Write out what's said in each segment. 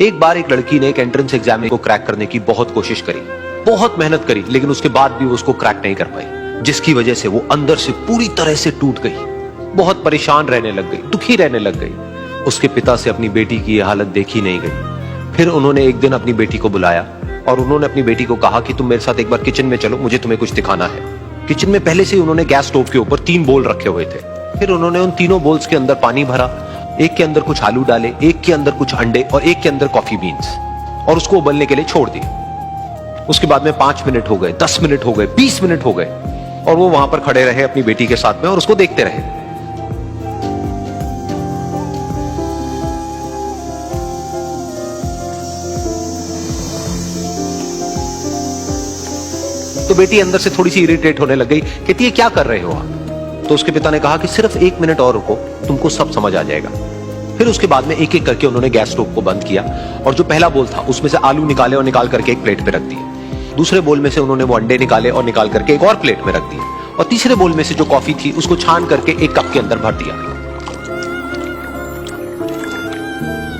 एक बार एक लड़की ने एक एंट्रेंस एग्जाम को क्रैक करने की बहुत कोशिश करी, बहुत मेहनत करी, लेकिन उसके बाद भी उसको क्रैक नहीं कर पाई, जिसकी वजह से वो अंदर से पूरी तरह से टूट गई, बहुत परेशान रहने लग गई, दुखी रहने लग गई। उसके पिता से अपनी बेटी की यह हालत देखी नहीं गई। फिर उन्होंने एक दिन अपनी बेटी को बुलाया और उन्होंने अपनी बेटी को कहा कि तुम मेरे साथ एक बार किचन में चलो, मुझे तुम्हें कुछ दिखाना है। किचन में पहले से ही उन्होंने गैस स्टोव के ऊपर 3 बोल रखे हुए थे। फिर उन्होंने उन तीनों बोल्स के अंदर पानी भरा, एक के अंदर कुछ आलू डाले, एक के अंदर कुछ अंडे और एक के अंदर कॉफी बीन्स, और उसको उबलने के लिए छोड़ दिया। उसके बाद में 5 मिनट हो गए, 10 मिनट हो गए, 20 मिनट हो गए, और वो वहां पर खड़े रहे अपनी बेटी के साथ में और उसको देखते रहे। तो बेटी अंदर से थोड़ी सी इरिटेट होने लग गई, कहती है क्या कर रहे हो आप? तो उसके पिता ने कहा कि सिर्फ 1 मिनट और रुको, तुमको सब समझ आ जाएगा। फिर उसके बाद में एक एक करके उन्होंने गैस स्टोव को बंद किया और जो पहला बोल था उसमें से आलू निकाले और निकाल करके एक प्लेट पे रख दिए। दूसरे बोल में से उन्होंने वो अंडे निकाले और निकाल करके एक और प्लेट में रख दिए, और तीसरे बोल में से जो कॉफी थी उसको छान करके एक कप के अंदर भर दिया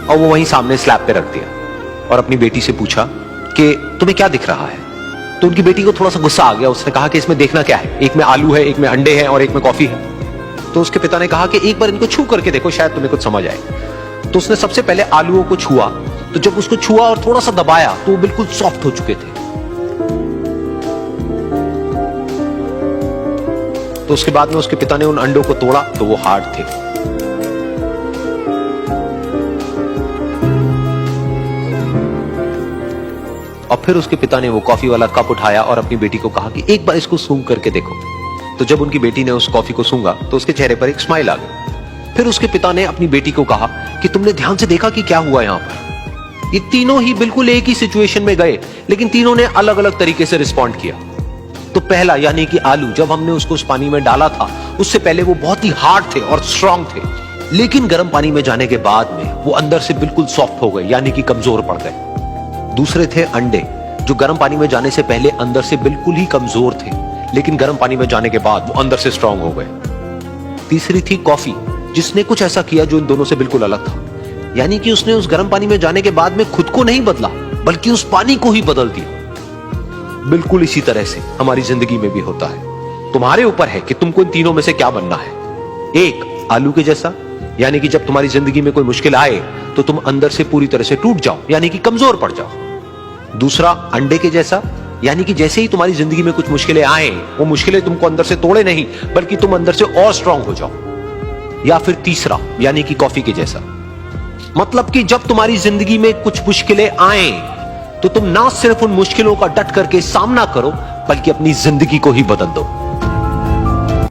और वो वहीं सामने स्लैब पे रख दिया और अपनी बेटी से पूछा कि तुम्हें क्या दिख रहा है? तो उनकी बेटी को थोड़ा सा गुस्सा आ गया। उसने कहा कि इसमें देखना क्या है, एक में आलू है, एक में अंडे हैं और एक में कॉफी है। तो उसके पिता ने कहा कि एक बार इनको छू करके देखो, शायद तुम्हें कुछ समझ आए। तो उसने सबसे पहले आलूओं को छुआ, तो जब उसको छुआ और थोड़ा सा दबाया तो वो बिल्कुल सॉफ्ट हो चुके थे। तो उसके बाद में उसके पिता ने उन अंडों को तोड़ा तो वो हार्ड थे। और फिर उसके पिता ने वो कॉफी वाला कप उठाया और अपनी बेटी को कहा कि एक बार इसको सूंघ करके देखो। तो जब उनकी बेटी ने उस कॉफी को सूंघा तो उसके चेहरे पर एक स्माइल आ गई। फिर उसके पिता ने अपनी बेटी को कहा कि तुमने ध्यान से देखा कि क्या हुआ यहां पर? ये तीनों ही बिल्कुल एक ही सिचुएशन में गए, लेकिन तीनों ने अलग अलग तरीके से रिस्पॉन्ड किया। तो पहला यानी कि आलू, जब हमने उसको उस पानी में डाला था उससे पहले वो बहुत ही हार्ड थे और स्ट्रांग थे, लेकिन गर्म पानी में जाने के बाद में वो अंदर से बिल्कुल सॉफ्ट हो गए, यानी कि कमजोर पड़ गए। दूसरे थे अंडे, जो गर्म पानी में जाने से पहले अंदर से बिल्कुल ही कमजोर थे, लेकिन गर्म पानी में जाने के बाद वो अंदर से स्ट्रांग हो गए। तीसरी थी कॉफी, जिसने कुछ ऐसा किया जो इन दोनों से बिल्कुल अलग था, यानी कि उसने उस गर्म पानी में जाने के बाद में खुद को नहीं बदला, बल्कि उस पानी को ही बदल दिया। बिल्कुल इसी तरह से हमारी जिंदगी में भी होता है। तुम्हारे ऊपर है कि तुमको इन तीनों में से क्या बनना है। एक, आलू के जैसा, यानी कि जब तुम्हारी जिंदगी में कोई मुश्किल आए तो तुम अंदर से पूरी तरह से टूट जाओ, यानी कि कमजोर पड़ जाओ। दूसरा, अंडे के जैसा, यानी कि जैसे ही तुम्हारी जिंदगी में कुछ मुश्किलें आए, वो मुश्किलें तुमको अंदर से तोड़े नहीं, बल्कि तुम अंदर से और स्ट्रांग हो जाओ। या फिर तीसरा, यानी कि कॉफी के जैसा, मतलब कि जब तुम्हारी जिंदगी में कुछ मुश्किलें आए तो तुम ना सिर्फ उन मुश्किलों का डट करके सामना करो, बल्कि अपनी जिंदगी को ही बदल दो।